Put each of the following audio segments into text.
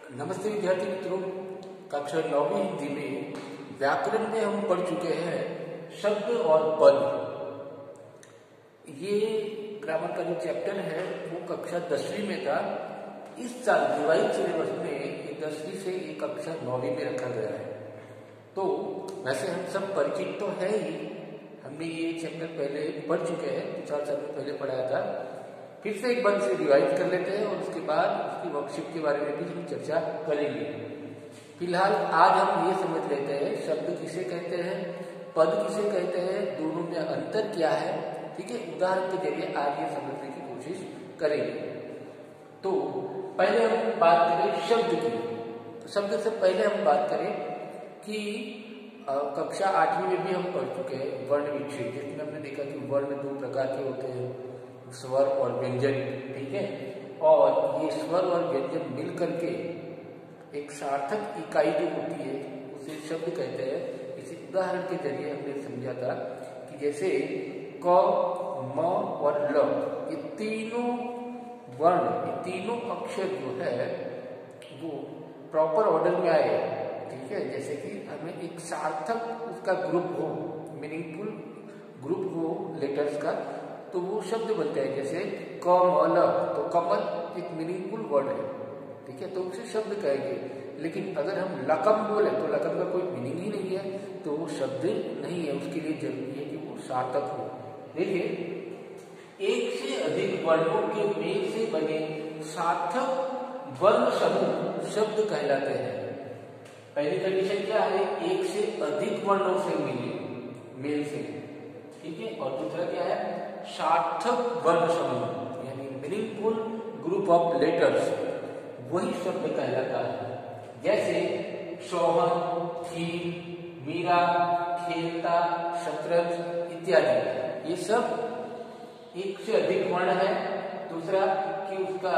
नमस्ते विद्यार्थी मित्रों, कक्षा 9वीं हिंदी में व्याकरण में हम पढ़ चुके हैं शब्द और पद। ये ग्रामर का जो चैप्टर है वो कक्षा 10वीं में था। इस साल रिवाइज सिलेबस में ये 10वीं से ये कक्षा 9वीं में रखा गया है। तो वैसे हम सब परिचित तो है ही, हमने ये चैप्टर पहले पढ़ चुके हैं, 4 साल में पहले पढ़ाया था। फिर से एक बार इसे रिवाइज कर लेते हैं और उसके बाद उसकी वर्कशीट के बारे में भी हम चर्चा करेंगे। फिलहाल आज हम ये समझ लेते हैं शब्द किसे कहते हैं, पद किसे कहते हैं, दोनों में अंतर क्या है। ठीक है, उदाहरण के जरिए आज ये समझने की कोशिश करेंगे। तो पहले हम बात करें शब्द की। तो शब्द से पहले हम बात करें कि कक्षा 8वीं में भी हम पढ़ चुके हैं वर्ण विच्छेद, जिसमें हमने देखा कि वर्ण 2 प्रकार के होते हैं, स्वर और व्यंजन। ठीक है, और ये स्वर और व्यंजन मिलकर के एक सार्थक इकाई जो होती है उसे शब्द कहते हैं। इसी उदाहरण के जरिए हमने समझा था कि जैसे क, म और ल, ये तीनों वर्ण, ये तीनों अक्षर जो है वो प्रॉपर ऑर्डर में आए। ठीक है, जैसे कि हमें एक सार्थक उसका ग्रुप हो, मीनिंगफुल ग्रुप हो लेटर्स का, तो वो शब्द बनते हैं। जैसे कमल, तो कमल एक मीनिंगफुल वर्ड है। ठीक है, तो उसे शब्द कहेंगे। लेकिन अगर हम लकम बोले तो लकम का कोई मीनिंग ही नहीं है, तो वो शब्द नहीं है। उसके लिए जरूरी है कि वो सार्थक हो। देखिए, एक से अधिक वर्णों के मेल से बने सार्थक वर्ण समूह शब्द कहलाते हैं। पहली कंडीशन क्या है? एक से अधिक वर्णों से मेल से। ठीक है, और दूसरा क्या है? सार्थक वर्ण समूह, यानी मीनिंगफुल ग्रुप ऑफ लेटर्स, वही शब्द कहलाता है। जैसे सोहन, खीर, मीरा, खेलता, शतरंज इत्यादि, ये सब एक से अधिक वर्ण है। दूसरा कि उसका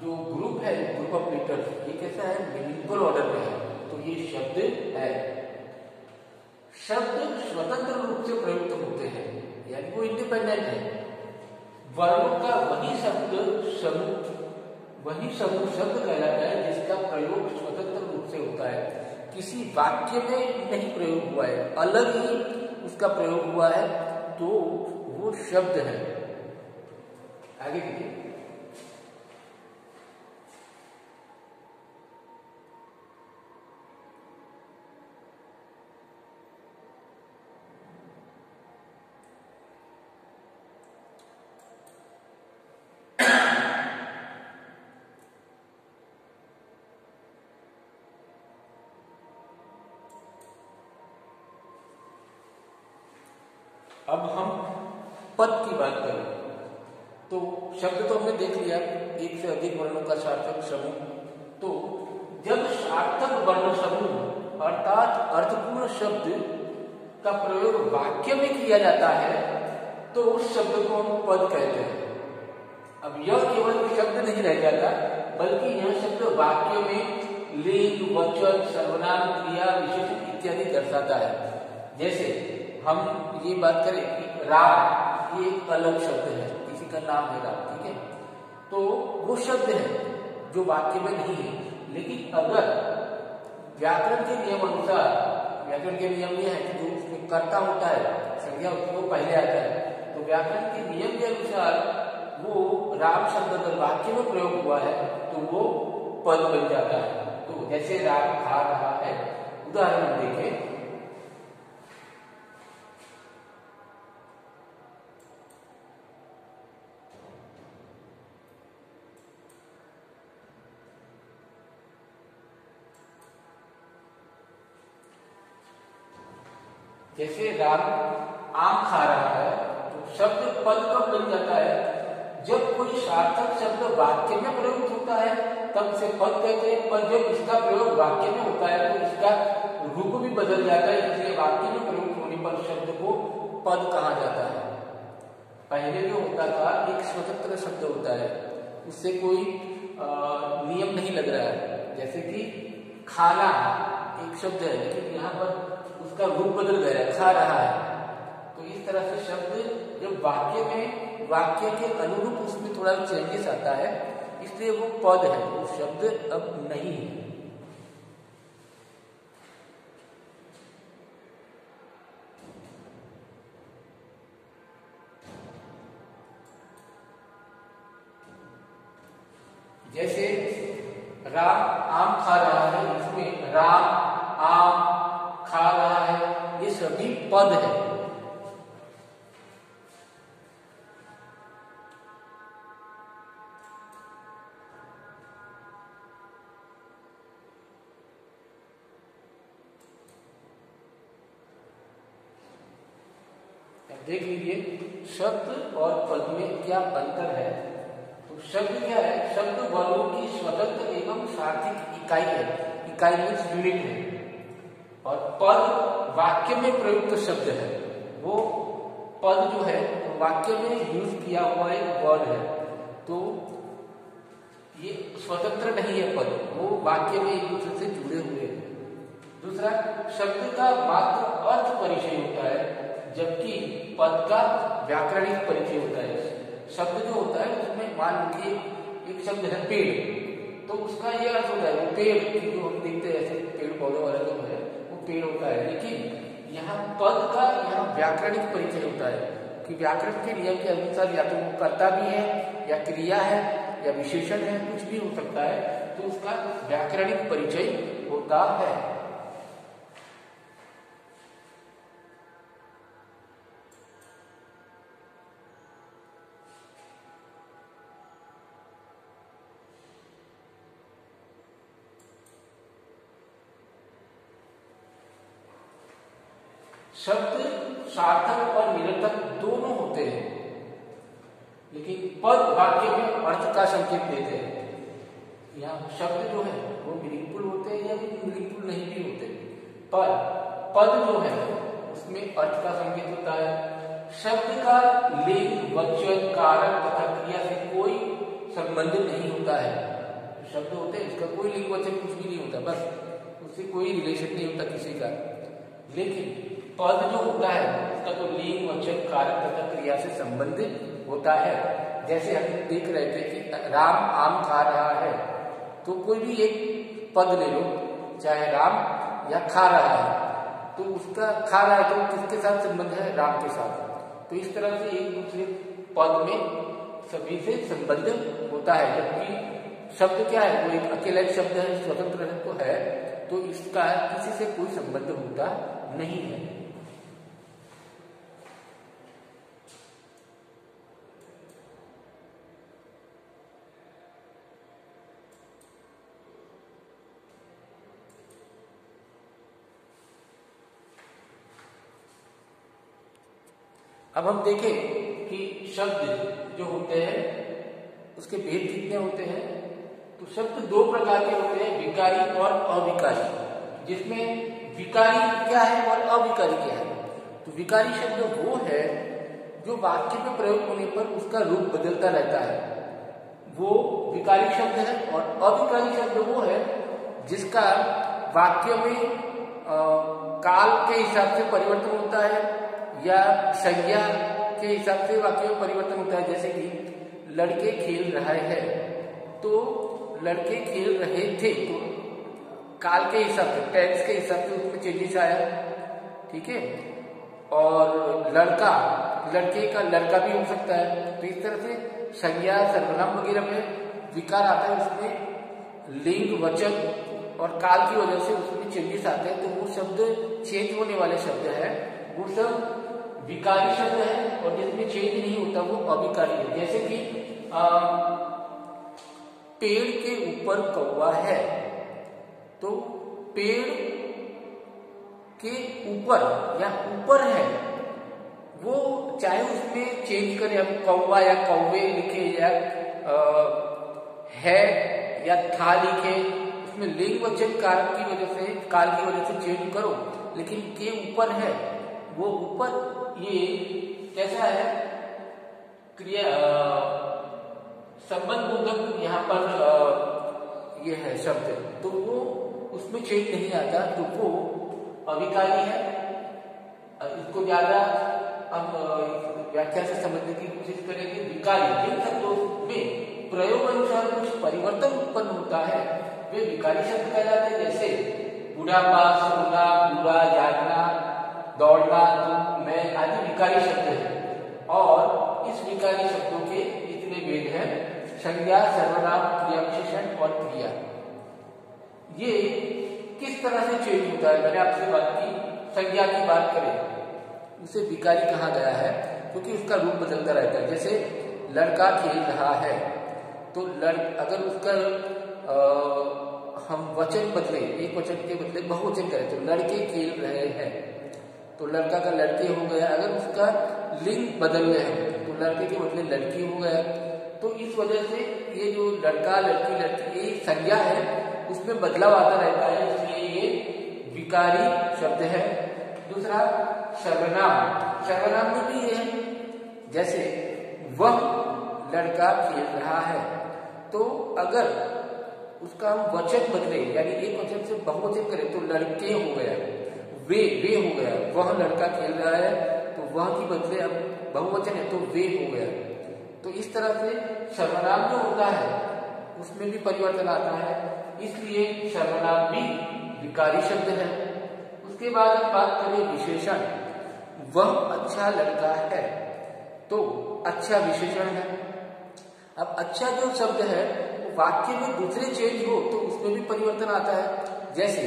जो ग्रुप है, ग्रुप ऑफ लेटर्स, ये कैसा है? मीनिंगफुल ऑर्डर में है, तो ये शब्द है। शब्द स्वतंत्र रूप से प्रयुक्त होते हैं, यानी वो इंडिपेंडेंट है। वर्णों का वही समूह शब्द कहलाता है जिसका प्रयोग स्वतंत्र रूप से होता है, किसी वाक्य में नहीं प्रयोग हुआ है, अलग ही उसका प्रयोग हुआ है, तो वो शब्द है। आगे देखिए, अब हम पद की बात करें तो शब्द तो हमने देख लिया, एक से अधिक वर्णों का सार्थक समूह। तो जब सार्थक वर्ण समूह अर्थात अर्थपूर्ण शब्द का प्रयोग वाक्य में किया जाता है तो उस शब्द को हम पद कहते हैं। अब यह केवल शब्द नहीं रह जाता, बल्कि यह शब्द वाक्य में लिंग, वचन, सर्वनाम, क्रिया, विशेषण इत्यादि दर्शाता है। जैसे हम ये बात करें कि राम, ये एक अलग शब्द है, किसी का नाम है राम। ठीक है, तो वो शब्द है जो वाक्य में नहीं है। लेकिन अगर व्याकरण के नियम अनुसार, व्याकरण के नियम ये है कि जो उसमें कर्ता होता है, संज्ञा उसको पहले आता है, तो व्याकरण के नियम के अनुसार वो राम शब्द अगर वाक्य में प्रयोग हुआ है तो वो पद बन जाता है। तो जैसे राम खा रहा है, उदाहरण देखें, जैसे राम आम खा रहा है, तो शब्द पद कब बन जाता है? जब कोई सार्थक शब्द वाक्य में प्रयुक्त होता है तब से पद कहते हैं, पर जब इसका प्रयोग वाक्य में होता है तो इसका रूप भी बदल जाता है, इसलिए वाक्य में प्रयुक्त होने पर शब्द को पद कहा जाता है। पहले जो होता था एक स्वतंत्र शब्द होता है, उससे कोई नियम नहीं लग रहा है। जैसे कि खाना एक शब्द है, लेकिन यहाँ पर उसका रूप बदल गया है, खा रहा है। तो इस तरह से शब्द जब वाक्य के अनुरूप उसमें थोड़ा चेंजेस आता है इसलिए वो पद है, वो शब्द अब नहीं है। जैसे राम आम खा रहा है, इसमें राम आम खा रहा है, ये सभी पद है। देख लीजिए शब्द और पद में क्या अंतर है। तो शब्द क्या है? शब्द वर्गों की स्वतंत्र एवं सार्थिक इकाई है, इकाई मीन्स यूनिट है। और पद वाक्य में प्रयुक्त शब्द है। वो पद जो है वाक्य में यूज किया हुआ एक वर्ड है, तो ये स्वतंत्र नहीं है पद, वो वाक्य में एक दूसरे से जुड़े हुए हैं। दूसरा, शब्द का मात्र अर्थ परिचय होता है, जबकि पद का व्याकरणिक परिचय होता है। शब्द जो होता है उसमें मान लीजिए एक शब्द है पेड़, तो उसका ये अर्थ होता है वो पेड़ की, जो हम देखते हैं ऐसे पेड़ पौधे वाला जो है वो पेड़ होता है। लेकिन यहाँ पद का यहाँ व्याकरणिक परिचय होता है कि व्याकरण के नियम के अनुसार या तो वो कर्ता भी है या क्रिया है या विशेषण है, कुछ भी हो सकता है, तो उसका व्याकरणिक परिचय होता है। शब्द सार्थक और निरर्थक दोनों होते हैं, लेकिन पद वाक्य में अर्थ का संकेत देते हैं। यहाँ शब्द जो है वो मीनिंगफुल होते हैं या मीनिंगफुल नहीं भी होते, पर पद जो है उसमें अर्थ का संकेत होता है। शब्द का लिंग, वचन, कारक तथा क्रिया से कोई संबंध नहीं होता है। शब्द होते हैं इसका कोई लिंग वचन कुछ भी नहीं होता, बस उससे कोई रिलेशन नहीं होता किसी का। लेकिन पद जो होता है उसका तो लिंग, वचन, कारक तथा क्रिया से संबंधित होता है। जैसे हम देख रहे थे कि राम आम खा रहा है, तो कोई भी एक पद ले लो, चाहे राम या खा रहा है, तो उसका खा रहा है तो किसके साथ संबंध है? राम के साथ। तो इस तरह से एक दूसरे पद में सभी से संबंध होता है। जबकि शब्द क्या है? वो एक अकेला शब्द है, स्वतंत्र तो है, तो इसका किसी से कोई संबंध होता नहीं है। अब हम देखें कि शब्द जो होते हैं उसके भेद कितने होते हैं। तो शब्द दो प्रकार के होते हैं, विकारी और अविकारी। जिसमें विकारी क्या है और अविकारी क्या है? तो विकारी शब्द वो है जो वाक्य में प्रयोग होने पर उसका रूप बदलता रहता है, वो विकारी शब्द है। और अविकारी शब्द वो है जिसका वाक्य में काल के हिसाब से परिवर्तन होता है या संज्ञा के हिसाब से वाक्य में परिवर्तन होता है। जैसे कि लड़के खेल रहे हैं, तो लड़के खेल रहे थे, तो काल के हिसाब से, टेंस के हिसाब से उसमें चेंजेस आया, ठीक है। और लड़का, लड़के का लड़का भी हो सकता है। तो इस तरह से संज्ञा, सर्वनाम वगैरह में विकार आता है, उसमें लिंग, वचन और काल की वजह से उसमें चेंजेस आते हैं। तो वो शब्द चेंज होने वाले शब्द है, वो सब विकारी शब्द है। और जिसमें चेंज नहीं होता वो अविकारी है। जैसे कि पेड़ के ऊपर कौवा है, तो पेड़ के ऊपर या ऊपर है, वो चाहे उसमें चेंज करें, हम कौवा या कौवे लिखे या है या था लिखे, उसमें लिंग वचन कारक की वजह से, काल की वजह से चेंज करो, लेकिन के ऊपर है, वो ऊपर ये कैसा है? क्रिया संबंध बोधक यहाँ पर ये है शब्द, तो वो उसमें चेंज नहीं आता, तो वो अविकारी है। इसको ज्यादा हम व्याख्या से समझने की कोशिश करेंगे। विकारी जिन शब्दों में प्रयोग अनुसार कुछ परिवर्तन उत्पन्न होता है वे विकारी शब्द कहलाते हैं। जैसे बुढ़ापा, सोना, बुरा, जागना, दौड़ना, तुम, मैं आदि विकारी शब्द है। और इस विकारी शब्दों के इतने भेद हैं: संज्ञा, सर्वनाम, क्रिया विशेषण और क्रिया। ये किस तरह से चेंज होता है? मैंने आपसे बात की, संज्ञा की बात करें उसे विकारी कहा गया है क्योंकि उसका रूप बदलता रहता है। जैसे लड़का खेल रहा है तो अगर उसका हम वचन बदले, एक वचन के बदले बहुवचन करें तो लड़के खेल रहे हैं, तो लड़का का लड़के हो गया। अगर उसका लिंग बदल रहे हैं तो लड़के के बदले लड़की हो गया। तो इस वजह से ये जो लड़का, लड़की, लड़की, ये संज्ञा है उसमें बदलाव आता रहता है, इसलिए ये विकारी शब्द है। दूसरा सर्वनाम, सर्वनाम में भी है। जैसे वह लड़का खेल रहा है, तो अगर उसका हम वचन बदले यानी एक वचन से बहुवचन करें तो लड़के हो गया, वे हो गया। वह लड़का खेल रहा है तो वह की बदले अब बहुवचन है तो वे हो गया। तो इस तरह से सर्वनाम जो होता है उसमें भी परिवर्तन आता है, इसलिए सर्वनाम भी विकारी शब्द है। उसके बाद हम बात करें विशेषण। वह अच्छा लड़का है तो अच्छा विशेषण है। अब अच्छा जो शब्द है वो वाक्य में दूसरे चेंज हो तो उसमें भी परिवर्तन आता है। जैसे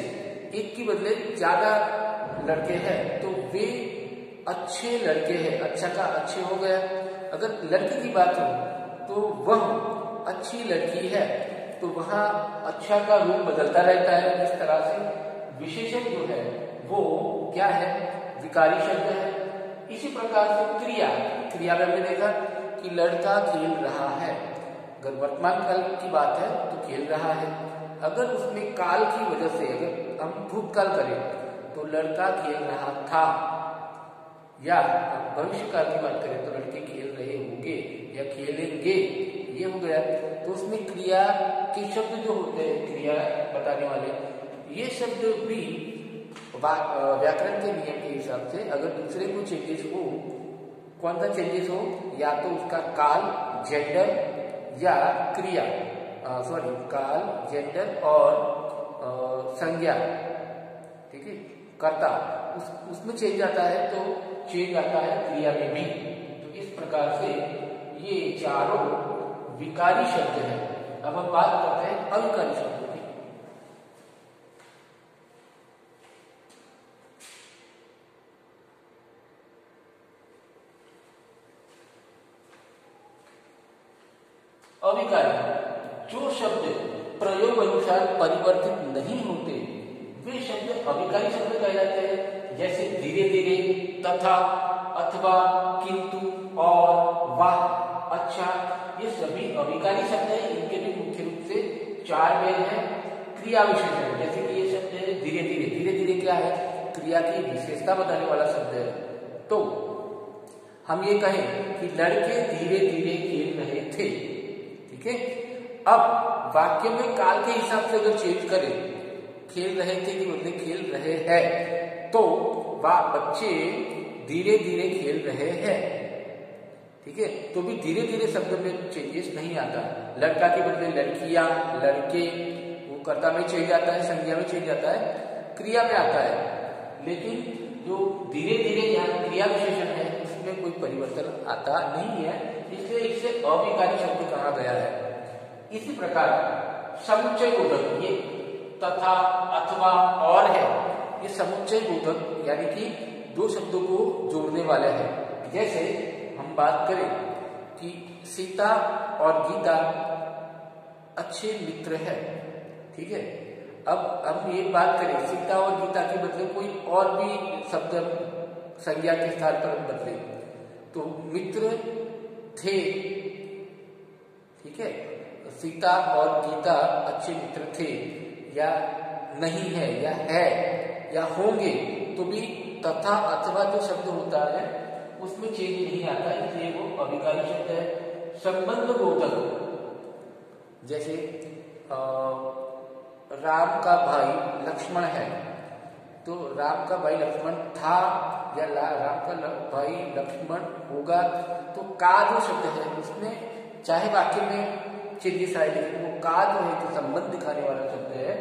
एक की बदले ज्यादा लड़के हैं तो वे अच्छे लड़के हैं, अच्छा का अच्छे हो गया। अगर लड़की की बात हो तो वह अच्छी लड़की है, तो वहां अच्छा का रूप बदलता रहता है। इस तरह से विशेषण जो है वो क्या है? विकारी शब्द है। इसी प्रकार से क्रिया, क्रिया में हमने देखा कि लड़का खेल रहा है, अगर वर्तमान काल की बात है तो खेल रहा है। अगर उसमें काल की वजह से अगर हम भूतकाल करें तो लड़का खेल रहा था, या भविष्य काल की बात करें तो लड़के खेल रहे होंगे या खेलेंगे, ये हो गया। तो उसमें क्रिया के शब्द जो होते हैं, क्रिया बताने वाले, ये शब्द भी व्याकरण के नियम के हिसाब से अगर दूसरे को चेंजेस हो, कौन सा चेंजेस हो? या तो उसका काल, जेंडर या क्रिया, काल, जेंडर और संज्ञा, ठीक है, कर्ता, उसमें चेंज आता है तो चेंज आता है क्रिया में भी। तो इस प्रकार से ये चारों विकारी शब्द हैं। अब हम बात करते हैं अविकारी शब्दों की। अविकारी जो शब्द प्रयोग अनुसार परिवर्तित नहीं होते वे शब्द अविकारी शब्द कहलाते हैं। जैसे धीरे धीरे, तथा, अथवा, किंतु, और, वाह, अच्छा, ये सभी अविकारी शब्द हैं। इनके भी मुख्य रूप से चार भेद हैं। क्रिया विशेषण, जैसे कि ये शब्द है धीरे धीरे, धीरे धीरे क्या है? क्रिया की विशेषता बताने वाला शब्द है। तो हम ये कहें कि लड़के धीरे धीरे खेल रहे थे, ठीक है। अब वाक्य में काल के हिसाब से अगर चेंज करें, खेल रहे थे कि बदले खेल रहे हैं, तो वह बच्चे धीरे धीरे खेल रहे हैं, ठीक है। तो भी धीरे धीरे शब्द में चेंजेस नहीं आता। लड़का के बदले लड़कियां, लड़के, वो कर्ता में चेंज आता है, संज्ञा में चेंज आता है, क्रिया में आता है। लेकिन जो धीरे धीरे यहाँ क्रिया विशेषण है उसमें कोई परिवर्तन आता नहीं है, इसलिए इसे अविकारी शब्द कहा गया है। इसी प्रकार समुच्चय बोधक, ये तथा, अथवा, और है, ये समुच्चय बोधक यानी कि दो शब्दों को जोड़ने वाले हैं। जैसे हम बात करें कि सीता और गीता अच्छे मित्र हैं, ठीक है। अब हम ये बात करें सीता और गीता के बदले कोई और भी शब्द संज्ञा के स्थान पर बदले तो मित्र थे, ठीक है। सीता और गीता अच्छे मित्र थे, या नहीं है, या होंगे, तो भी तथा अथवा जो शब्द होता है उसमें चेंज नहीं आता, इसलिए वो अविकारी शब्द है। संबंध बोधक, जैसे राम का भाई लक्ष्मण है, तो राम का भाई लक्ष्मण था या राम का भाई लक्ष्मण होगा, तो का जो शब्द है उसमें चाहे वाक्य में चेंजेस आए, लेकिन वो का जो है जो संबंध दिखाने वाला शब्द है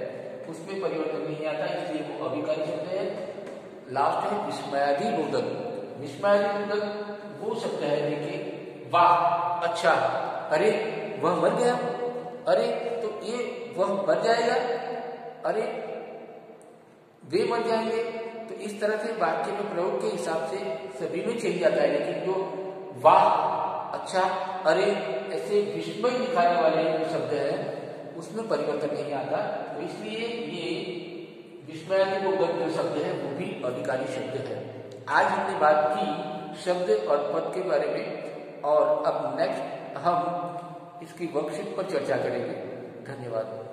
उसमें परिवर्तन नहीं आता, इसलिए वो अभिकारी शब्द है। लास्ट है विस्मयादिबोधक। विस्मयादिबोधक वो शब्द है, देखिए वाह अच्छा, अरे वह मर गया, अरे तो ये वह मर जाएगा, अरे वे मर जाएंगे। तो इस तरह से वाक्य में प्रयोग के हिसाब से सभी में चेंज आता है, लेकिन जो वाह अच्छा अरे ऐसे विस्मय दिखाने वाले जो शब्द है उसमें परिवर्तन नहीं आता। तो इसलिए ये विस्मयादिबोधक जो शब्द है वो भी अभिकारी शब्द है। आज हमने बात की शब्द और पद के बारे में, और अब नेक्स्ट हम इसकी वर्कशीट पर चर्चा करेंगे। धन्यवाद।